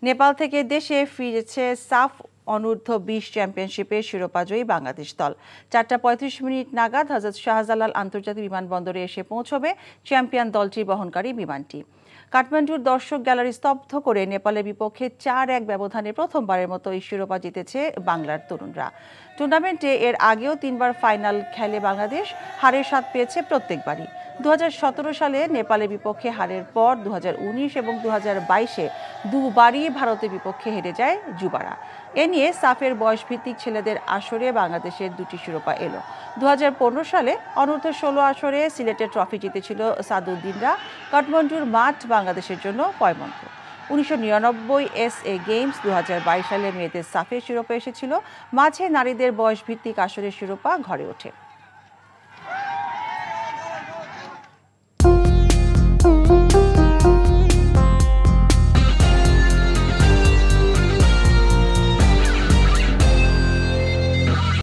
নেপাল থেকে দেশে ফিরেছে সাফ অনূর্ধ্ব-20 চ্যাম্পিয়নশিপের শিরোপাজয়ী বাংলাদেশ দল। 4:35 নাগাদ হযরত শাহজালাল আন্তর্জাতিক বিমানবন্দরে এসে পৌঁছবে চ্যাম্পিয়ন দলটির বহনকারী বিমানটি। কাঠমান্ডুর দর্শক গ্যালারি স্তব্ধ করে নেপালের বিপক্ষে 4-1 ব্যবধানে প্রথমবারের মতো এই শিরোপা জিতেছে বাংলার তরুণরা। টুর্নামেন্টে এর আগেও 3বার ফাইনাল খেলে বাংলাদেশ, হারের স্বাদ পেয়েছে প্রত্যেকবারই। 2017 সালে নেপালের বিপক্ষে হারের পর 2019 এবং 2022-এ দুবারই ভারতের বিপক্ষে হেরে যায় যুবারা। এ নিয়ে সাফের বয়সভিত্তিক ছেলেদের আসরে বাংলাদেশের 2টি শিরোপা এলো। 2015 সালে অনূর্ধ্ব-16 আসরে সিলেটের ট্রফি জিতেছিল সাদুদ্দিনরা। কাঠমান্ডুর মাঠ বাংলাদেশের জন্য পয়মন্ত। 1999 SA গেমস, 2022 সালে মেয়েদের সাফের শিরোপা এসেছিল। মাঝে নারীদের বয়সভিত্তিক আসরের শিরোপা ঘরে ওঠে।